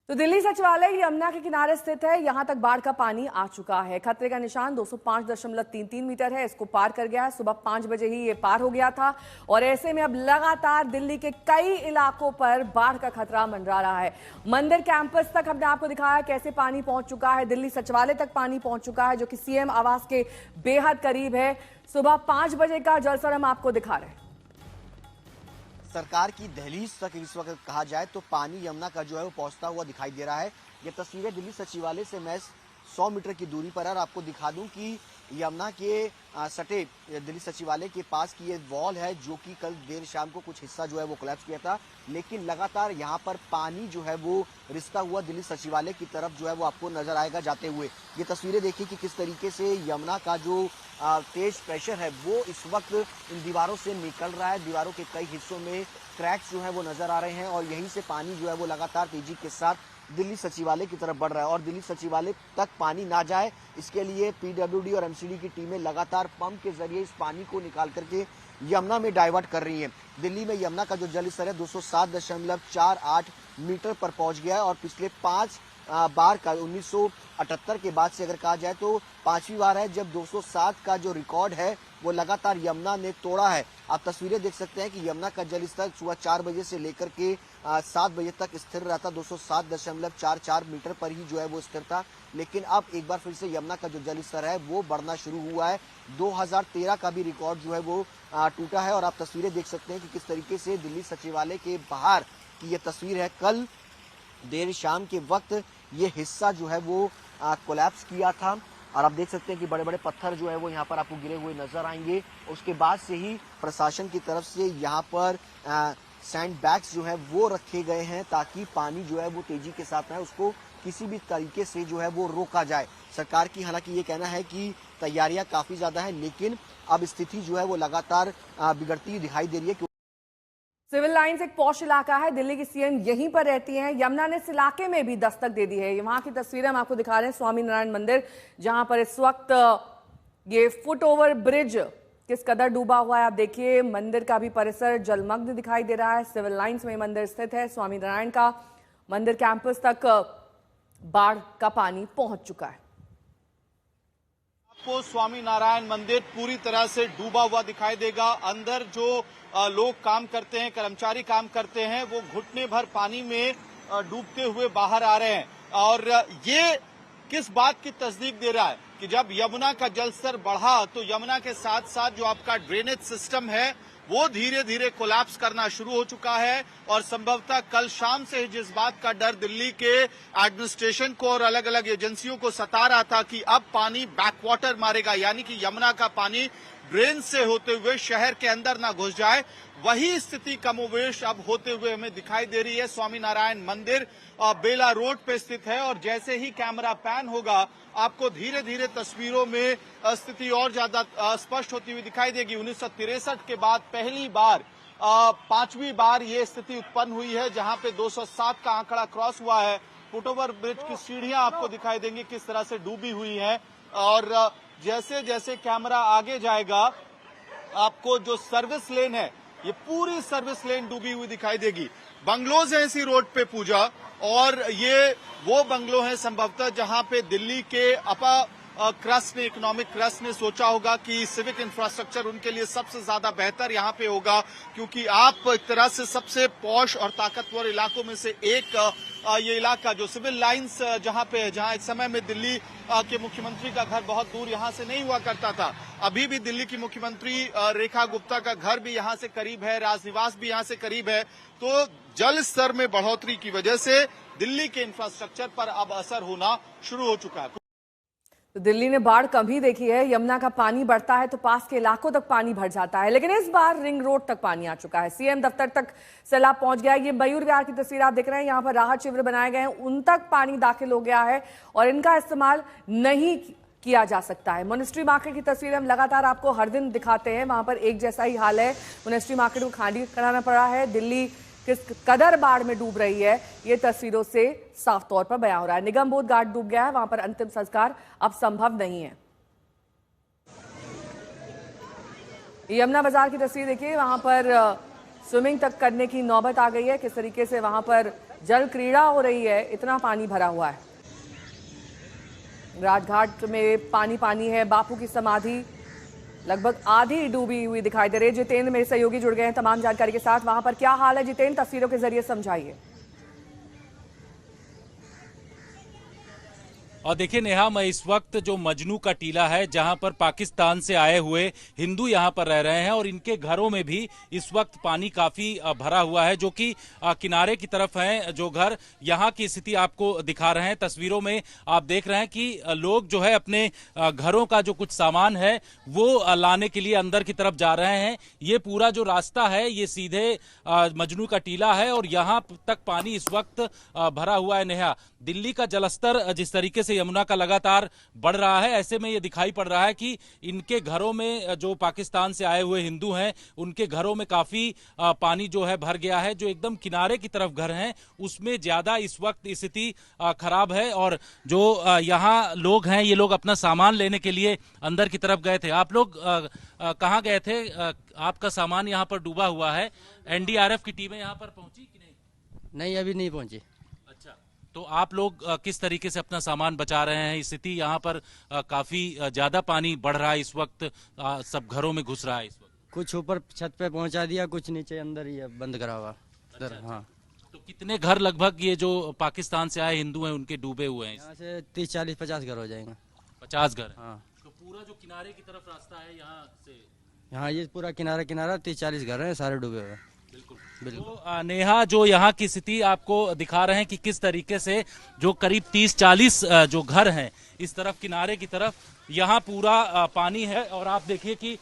तो दिल्ली सचिवालय यमुना के किनारे स्थित है। यहां तक बाढ़ का पानी आ चुका है। खतरे का निशान 205.33 मीटर है। इसको पार कर गया है। सुबह 5 बजे ही ये पार हो गया था और ऐसे में अब लगातार दिल्ली के कई इलाकों पर बाढ़ का खतरा मंडरा रहा है। मंदिर कैंपस तक हमने आपको दिखाया कैसे पानी पहुंच चुका है। दिल्ली सचिवालय तक पानी पहुंच चुका है, जो कि सीएम आवास के बेहद करीब है। सुबह 5 बजे का जलस्तर हम आपको दिखा रहे हैं। सरकार की दहलीज तक इस वक्त कहा जाए तो पानी यमुना का जो है वो पहुंचता हुआ दिखाई दे रहा है। ये तस्वीरें दिल्ली सचिवालय से मैं 100 मीटर की दूरी पर है और आपको दिखा दूं कि यमुना के सटे दिल्ली सचिवालय के पास की ये वॉल है, जो कि कल देर शाम को कुछ हिस्सा जो है वो कोलैप्स किया था, लेकिन लगातार यहाँ पर पानी जो है वो रिसता हुआ दिल्ली सचिवालय की तरफ जो है वो आपको नजर आएगा जाते हुए। ये तस्वीरें देखिए कि किस तरीके से यमुना का जो तेज प्रेशर है वो इस वक्त इन दीवारों से निकल रहा है। दीवारों के कई हिस्सों में क्रैक्स जो है वो नजर आ रहे हैं और यहीं से पानी जो है वो लगातार तेजी के साथ दिल्ली सचिवालय की तरफ बढ़ रहा है। और दिल्ली सचिवालय तक पानी ना जाए, इसके लिए पीडब्ल्यूडी और एमसीडी की टीमें लगातार पंप के जरिए इस पानी को निकाल करके यमुना में डाइवर्ट कर रही हैं। दिल्ली में यमुना का जो जल स्तर है 207.48 मीटर पर पहुंच गया है और पिछले 5 बार का 1978 के बाद से अगर कहा जाए तो 5वीं बार है जब 207 का जो रिकॉर्ड है वो लगातार यमुना ने तोड़ा है। आप तस्वीरें देख सकते हैं कि यमुना का जल स्तर सुबह 4 बजे से लेकर के 7 बजे तक स्थिर रहता 207.44 मीटर पर ही जो है वो स्थिर था, लेकिन अब एक बार फिर से यमुना का जो जल स्तर है वो बढ़ना शुरू हुआ है। 2013 का भी रिकॉर्ड जो है वो टूटा है और आप तस्वीरें देख सकते हैं कि किस तरीके से दिल्ली सचिवालय के बाहर की ये तस्वीर है। कल देर शाम के वक्त ये हिस्सा जो है वो कोलैप्स किया था और आप देख सकते हैं कि बड़े बड़े पत्थर जो है वो यहाँ पर आपको गिरे हुए नजर आएंगे। उसके बाद से ही प्रशासन की तरफ से यहाँ पर सैंड बैग्स जो है वो रखे गए हैं ताकि पानी जो है वो तेजी के साथ है उसको किसी भी तरीके से जो है वो रोका जाए। सरकार की हालांकि ये कहना है कि तैयारियां काफी ज्यादा है, लेकिन अब स्थिति जो है वो लगातार बिगड़ती दिखाई दे रही है। सिविल लाइंस एक पॉश इलाका है। दिल्ली की सीएम यहीं पर रहती हैं। यमुना ने इस इलाके में भी दस्तक दे दी है। वहां की तस्वीरें हम आपको दिखा रहे हैं। स्वामी नारायण मंदिर, जहां पर इस वक्त ये फुट ओवर ब्रिज किस कदर डूबा हुआ है। आप देखिए मंदिर का भी परिसर जलमग्न दिखाई दे रहा है। सिविल लाइंस में मंदिर स्थित है स्वामी नारायण का। मंदिर कैंपस तक बाढ़ का पानी पहुंच चुका है। आपको स्वामी नारायण मंदिर पूरी तरह से डूबा हुआ दिखाई देगा। अंदर जो लोग काम करते हैं, कर्मचारी काम करते हैं, वो घुटने भर पानी में डूबते हुए बाहर आ रहे हैं। और ये किस बात की तस्दीक दे रहा है कि जब यमुना का जलस्तर बढ़ा तो यमुना के साथ साथ जो आपका ड्रेनेज सिस्टम है वो धीरे धीरे कोलैप्स करना शुरू हो चुका है। और संभवतः कल शाम से ही जिस बात का डर दिल्ली के एडमिनिस्ट्रेशन को और अलग अलग एजेंसियों को सता रहा था कि अब पानी बैकवाटर मारेगा, यानी कि यमुना का पानी ड्रेन से होते हुए शहर के अंदर ना घुस जाए, वही स्थिति कमोवेश अब होते हुए हमें दिखाई दे रही है। स्वामी नारायण मंदिर बेला रोड पे स्थित है और जैसे ही कैमरा पैन होगा आपको धीरे धीरे तस्वीरों में स्थिति और ज्यादा स्पष्ट होती हुई दिखाई देगी। 1963 के बाद पहली बार 5वीं बार ये स्थिति उत्पन्न हुई है जहां पे 207 का आंकड़ा क्रॉस हुआ है। फुट ओवर ब्रिज की सीढ़ियां आपको दिखाई देंगी किस तरह से डूबी हुई हैं और जैसे जैसे कैमरा आगे जाएगा आपको जो सर्विस लेन है ये पूरी सर्विस लेन डूबी हुई दिखाई देगी। बंगलोज है इसी रोड पे पूजा, और ये वो बंगलो है संभवतः जहां पे दिल्ली के क्रस्ट ने, इकोनॉमिक क्रस्ट ने सोचा होगा कि सिविक इंफ्रास्ट्रक्चर उनके लिए सबसे ज्यादा बेहतर यहाँ पे होगा, क्योंकि आप एक तरह से सबसे पॉश और ताकतवर इलाकों में से एक ये इलाका जो सिविल लाइंस जहाँ पे है, जहाँ एक समय में दिल्ली के मुख्यमंत्री का घर बहुत दूर यहाँ से नहीं हुआ करता था, अभी भी दिल्ली की मुख्यमंत्री रेखा गुप्ता का घर भी यहाँ से करीब है, राजनिवास भी यहाँ से करीब है। तो जल स्तर में बढ़ोतरी की वजह से दिल्ली के इंफ्रास्ट्रक्चर पर अब असर होना शुरू हो चुका है। तो दिल्ली ने बाढ़ कम ही देखी है। यमुना का पानी बढ़ता है तो पास के इलाकों तक पानी भर जाता है, लेकिन इस बार रिंग रोड तक पानी आ चुका है। सीएम दफ्तर तक सैलाब पहुंच गया है। ये मयूर विहार की तस्वीर आप देख रहे हैं। यहाँ पर राहत शिविर बनाए गए हैं, उन तक पानी दाखिल हो गया है और इनका इस्तेमाल नहीं किया जा सकता है। मोनेस्ट्री मार्केट की तस्वीर हम लगातार आपको हर दिन दिखाते हैं। वहां पर एक जैसा ही हाल है। मोनेस्ट्री मार्केट को खाली कराना पड़ा है। दिल्ली किस कदर बाढ़ में डूब रही है ये तस्वीरों से साफ तौर पर बयां हो रहा है। निगम बोध घाट डूब गया है, वहां पर अंतिम संस्कार अब संभव नहीं है। यमुना बाजार की तस्वीर देखिए, वहां पर स्विमिंग तक करने की नौबत आ गई है। किस तरीके से वहां पर जल क्रीड़ा हो रही है, इतना पानी भरा हुआ है। राजघाट में पानी पानी है। बापू की समाधि लगभग आधी डूबी हुई दिखाई दे रही है। जितेंद्र मेरे सहयोगी जुड़ गए हैं तमाम जानकारी के साथ। वहां पर क्या हाल है जितेंद्र, तस्वीरों के जरिए समझाइए। और देखिए नेहा, मैं इस वक्त जो मजनू का टीला है जहां पर पाकिस्तान से आए हुए हिंदू यहां पर रह रहे हैं और इनके घरों में भी इस वक्त पानी काफी भरा हुआ है, जो कि किनारे की तरफ हैं जो घर। यहां की स्थिति आपको दिखा रहे हैं। तस्वीरों में आप देख रहे हैं कि लोग जो है अपने घरों का जो कुछ सामान है वो लाने के लिए अंदर की तरफ जा रहे हैं। ये पूरा जो रास्ता है ये सीधे मजनू का टीला है और यहाँ तक पानी इस वक्त भरा हुआ है। नेहा, दिल्ली का जलस्तर जिस तरीके से यमुना का लगातार बढ़ रहा है, ऐसे में ये दिखाई पड़ रहा है कि इनके घरों में जो पाकिस्तान से आए हुए हिंदू हैं उनके घरों में काफी पानी जो है भर गया है। जो एकदम किनारे की तरफ घर हैं उसमें ज्यादा इस वक्त स्थिति खराब है। और जो यहाँ लोग हैं ये लोग अपना सामान लेने के लिए अंदर की तरफ गए थे। आप लोग कहाँ गए थे? आपका सामान यहाँ पर डूबा हुआ है। एनडीआरएफ की टीमें यहाँ पर पहुंची कि नहीं? नहीं, अभी नहीं पहुंची। अच्छा, तो आप लोग किस तरीके से अपना सामान बचा रहे हैं? स्थिति यहाँ पर काफी ज्यादा पानी बढ़ रहा है इस वक्त, सब घरों में घुस रहा है इस वक्त। कुछ ऊपर छत पे पहुंचा दिया, कुछ नीचे अंदर ही है, बंद करा हुआ। अच्छा, हाँ। तो कितने घर लगभग ये जो पाकिस्तान से आए हिंदू हैं उनके डूबे हुए हैं? यहाँ से 30, 40, 50 घर हो जाएंगे। 50 घर? हाँ। तो पूरा जो किनारे की तरफ रास्ता है यहाँ से, यहाँ ये पूरा किनारा 30, 40 घर हैं, सारे डूबे हुए। बिल्कुल। बिल्कुल। तो नेहा, जो यहाँ की स्थिति आपको दिखा रहे हैं कि किस तरीके से जो करीब 30-40 जो घर हैं इस तरफ किनारे की तरफ, यहाँ पूरा पानी है। और आप देखिए कि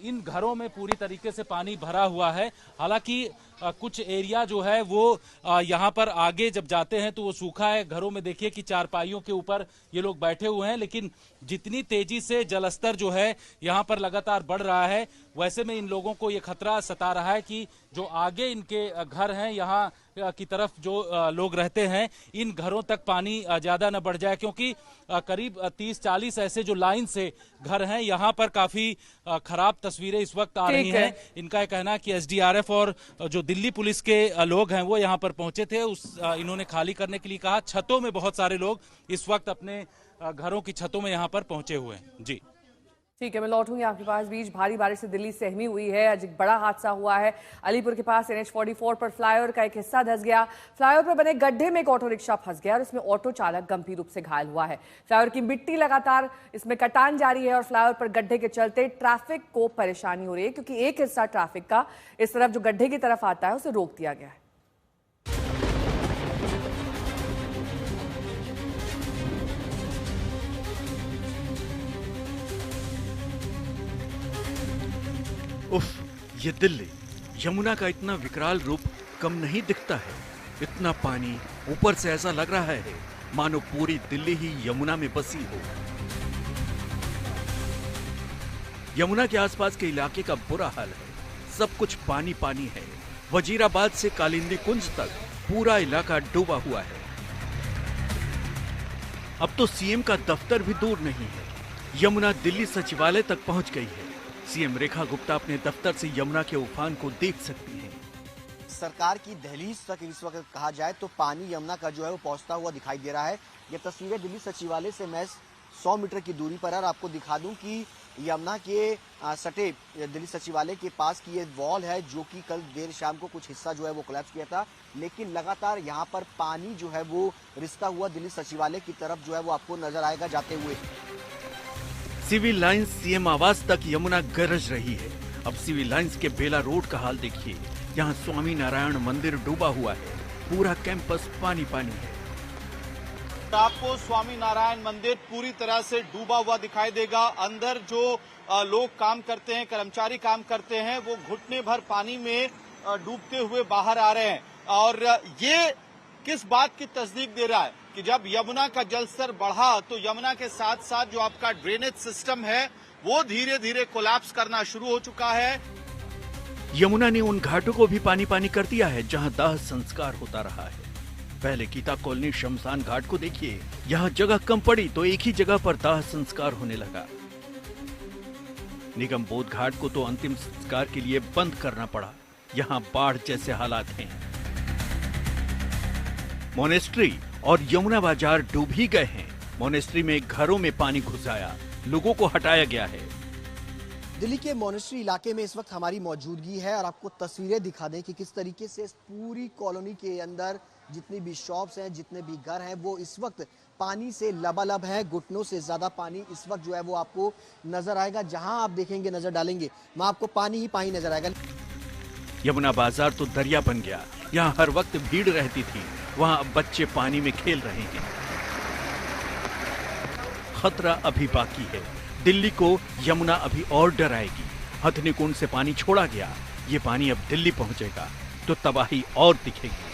इन घरों में पूरी तरीके से पानी भरा हुआ है। हालांकि कुछ एरिया जो है वो यहाँ पर आगे जब जाते हैं तो वो सूखा है। घरों में देखिए कि चारपाइयों के ऊपर ये लोग बैठे हुए हैं, लेकिन जितनी तेजी से जलस्तर जो है यहाँ पर लगातार बढ़ रहा है, वैसे में इन लोगों को ये खतरा सता रहा है कि जो आगे इनके घर हैं यहाँ की तरफ जो लोग रहते हैं, इन घरों तक पानी ज्यादा न बढ़ जाए, क्योंकि करीब 30-40 ऐसे जो लाइन से घर हैं यहाँ पर काफी खराब तस्वीरें इस वक्त आ रही हैं। इनका यह कहना है कि एसडीआरएफ और जो दिल्ली पुलिस के लोग हैं वो यहाँ पर पहुंचे थे, इन्होंने खाली करने के लिए कहा। छतों में बहुत सारे लोग इस वक्त अपने घरों की छतों में यहाँ पर पहुंचे हुए हैं। जी ठीक है, मैं लौटूंगी आपके पास। बीच भारी बारिश से दिल्ली सहमी हुई है। आज एक बड़ा हादसा हुआ है अलीपुर के पास। NH-44 पर फ्लाईओवर का एक हिस्सा धंस गया। फ्लाईओवर पर बने गड्ढे में एक ऑटो रिक्शा फंस गया और इसमें ऑटो चालक गंभीर रूप से घायल हुआ है। फ्लाईओवर की मिट्टी लगातार इसमें कटान जारी है और फ्लाईओवर पर गड्ढे के चलते ट्रैफिक को परेशानी हो रही है, क्योंकि एक हिस्सा ट्रैफिक का इस तरफ जो गड्ढे की तरफ आता है उसे रोक दिया गया है। उफ, ये दिल्ली, यमुना का इतना विकराल रूप कम नहीं दिखता है। इतना पानी, ऊपर से ऐसा लग रहा है मानो पूरी दिल्ली ही यमुना में बसी हो। यमुना के आसपास के इलाके का बुरा हाल है। सब कुछ पानी पानी है। वजीराबाद से कालिंदी कुंज तक पूरा इलाका डूबा हुआ है। अब तो सीएम का दफ्तर भी दूर नहीं है। यमुना दिल्ली सचिवालय तक पहुंच गई है। सीएम रेखा गुप्ता अपने दफ्तर से यमुना के उफान को देख सकती हैं। सरकार की दहलीज तक इस वक्त कहा जाए तो पानी यमुना का जो है वो पहुंचता हुआ दिखाई दे रहा है। ये तस्वीरें दिल्ली सचिवालय से मैं 100 मीटर की दूरी पर है और आपको दिखा दूं कि यमुना के सटे दिल्ली सचिवालय के पास की ये वॉल है, जो कि कल देर शाम को कुछ हिस्सा जो है वो कोलैप्स किया था, लेकिन लगातार यहाँ पर पानी जो है वो रिसता हुआ दिल्ली सचिवालय की तरफ जो है वो आपको नजर आएगा जाते हुए। सिविल लाइंस सीएम आवास तक यमुना गरज रही है। अब सिविल लाइंस के बेला रोड का हाल देखिए। यहाँ स्वामी नारायण मंदिर डूबा हुआ है। पूरा कैंपस पानी पानी है। आपको स्वामी नारायण मंदिर पूरी तरह से डूबा हुआ दिखाई देगा। अंदर जो लोग काम करते हैं, कर्मचारी काम करते हैं, वो घुटने भर पानी में डूबते हुए बाहर आ रहे हैं। और ये किस बात की तस्दीक दे रहा है कि जब यमुना का जलस्तर बढ़ा तो यमुना के साथ साथ जो आपका ड्रेनेज सिस्टम है वो धीरे धीरे कोलैप्स करना शुरू हो चुका है। यमुना ने उन घाटों को भी पानी पानी कर दिया है जहां दाह संस्कार होता रहा है। पहले गीता कॉलोनी शमशान घाट को देखिए। यहाँ जगह कम पड़ी तो एक ही जगह पर दाह संस्कार होने लगा। निगम बोध घाट को तो अंतिम संस्कार के लिए बंद करना पड़ा। यहाँ बाढ़ जैसे हालात हैं। मोनेस्ट्री और यमुना बाजार डूब ही गए हैं। मोनेस्ट्री में घरों में पानी घुस आया, लोगों को हटाया गया है। दिल्ली के मोनेस्ट्री इलाके में इस वक्त हमारी मौजूदगी है और आपको तस्वीरें दिखा दें कि किस तरीके से इस पूरी कॉलोनी के अंदर जितनी भी शॉप्स हैं, जितने भी घर हैं, वो इस वक्त पानी से लबालब है। घुटनों से ज्यादा पानी इस वक्त जो है वो आपको नजर आएगा। जहां आप देखेंगे, नजर डालेंगे, वहां आपको पानी ही पानी नजर आएगा। यमुना बाजार तो दरिया बन गया। यहाँ हर वक्त भीड़ रहती थी, वहाँ अब बच्चे पानी में खेल रहे हैं। खतरा अभी बाकी है। दिल्ली को यमुना अभी और डराएगी। हथनी कुंड से पानी छोड़ा गया, ये पानी अब दिल्ली पहुंचेगा तो तबाही और दिखेगी।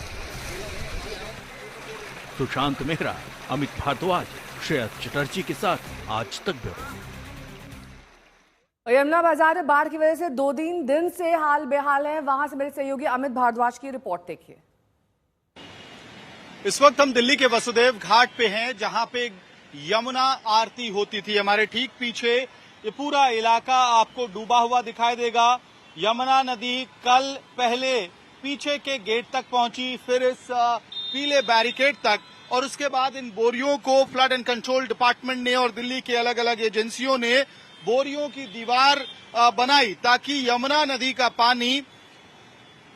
सुशांत मेहरा, अमित भारद्वाज, श्रेयस चटर्जी के साथ आज तक ब्यूरो। यमुना बाजार में बाढ़ की वजह से 2-3 दिन से हाल बेहाल है। वहां से मेरे सहयोगी अमित भारद्वाज की रिपोर्ट देखिए। इस वक्त हम दिल्ली के वसुदेव घाट पे हैं, जहां पे यमुना आरती होती थी। हमारे ठीक पीछे ये पूरा इलाका आपको डूबा हुआ दिखाई देगा। यमुना नदी कल पहले पीछे के गेट तक पहुंची, फिर इस पीले बैरिकेड तक, और उसके बाद इन बोरियों को फ्लड एंड कंट्रोल डिपार्टमेंट ने और दिल्ली के अलग अलग एजेंसियों ने बोरियों की दीवार बनाई ताकि यमुना नदी का पानी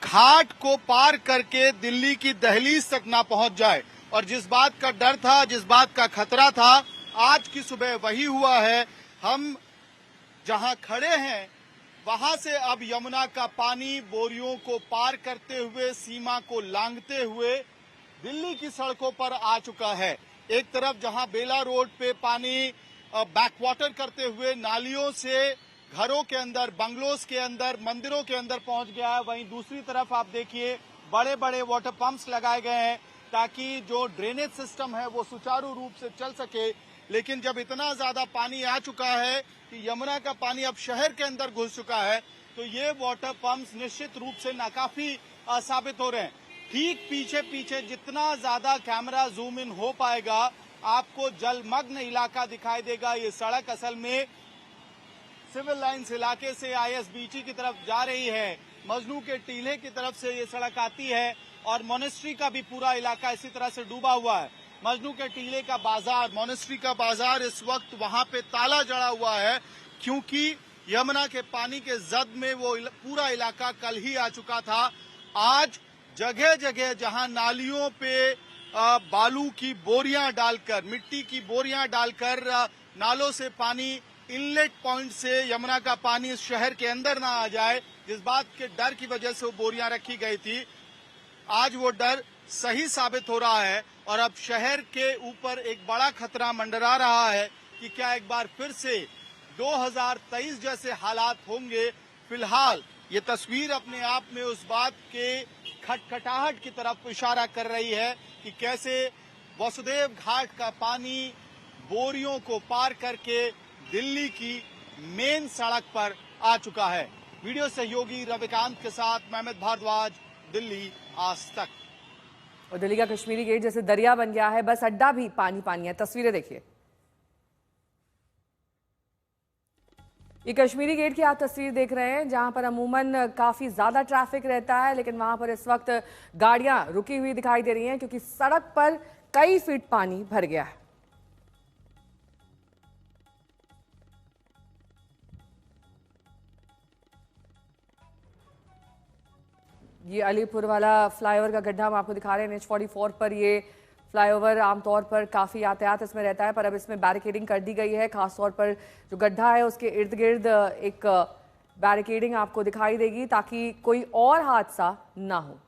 घाट को पार करके दिल्ली की दहलीज तक ना पहुंच जाए। और जिस बात का डर था, जिस बात का खतरा था, आज की सुबह वही हुआ है। हम जहां खड़े हैं वहां से अब यमुना का पानी बोरियों को पार करते हुए, सीमा को लांघते हुए दिल्ली की सड़कों पर आ चुका है। एक तरफ जहां बेला रोड पे पानी बैकवाटर करते हुए नालियों से घरों के अंदर, बंगलोज के अंदर, मंदिरों के अंदर पहुंच गया है, वहीं दूसरी तरफ आप देखिए बड़े बड़े वाटर पंप्स लगाए गए हैं ताकि जो ड्रेनेज सिस्टम है वो सुचारू रूप से चल सके। लेकिन जब इतना ज्यादा पानी आ चुका है कि यमुना का पानी अब शहर के अंदर घुस चुका है, तो ये वाटर पंप्स निश्चित रूप से नाकाफी साबित हो रहे हैं। ठीक पीछे पीछे जितना ज्यादा कैमरा जूम इन हो पाएगा, आपको जलमग्न इलाका दिखाई देगा। ये सड़क असल में सिविल लाइंस इलाके से आईएसबीटी की तरफ जा रही है, मजनू के टीले की तरफ से ये सड़क आती है, और मोनेस्ट्री का भी पूरा इलाका इसी तरह से डूबा हुआ है। मजनू के टीले का बाजार, मोनेस्ट्री का बाजार इस वक्त वहां पे ताला जड़ा हुआ है, क्योंकि यमुना के पानी के जद में वो पूरा इलाका कल ही आ चुका था। आज जगह जगह जहां नालियों पे बालू की बोरियां डालकर, मिट्टी की बोरियां डालकर नालों से पानी, इनलेट पॉइंट से यमुना का पानी इस शहर के अंदर ना आ जाए, जिस बात के डर की वजह से वो बोरियां रखी गई थी, आज वो डर सही साबित हो रहा है। और अब शहर के ऊपर एक बड़ा खतरा मंडरा रहा है कि क्या एक बार फिर से 2023 जैसे हालात होंगे। फिलहाल ये तस्वीर अपने आप में उस बात के खटखटाहट की तरफ इशारा कर रही है कि कैसे वसुदेव घाट का पानी बोरियों को पार करके दिल्ली की मेन सड़क पर आ चुका है। वीडियो सहयोगी रविकांत के साथ अमित भारद्वाज, दिल्ली आज तक। और दिल्ली का कश्मीरी गेट जैसे दरिया बन गया है, बस अड्डा भी पानी पानी है। तस्वीरें देखिए। ये कश्मीरी गेट की आप तस्वीर देख रहे हैं, जहां पर अमूमन काफी ज्यादा ट्रैफिक रहता है, लेकिन वहां पर इस वक्त गाड़ियां रुकी हुई दिखाई दे रही हैं क्योंकि सड़क पर कई फीट पानी भर गया है। ये अलीपुर वाला फ्लाईओवर का गड्ढा हम आपको दिखा रहे हैं। NH-44 पर ये फ्लाईओवर आमतौर पर काफ़ी यातायात इसमें रहता है, पर अब इसमें बैरिकेडिंग कर दी गई है। खासतौर पर जो गड्ढा है उसके इर्द गिर्द एक बैरिकेडिंग आपको दिखाई देगी ताकि कोई और हादसा ना हो।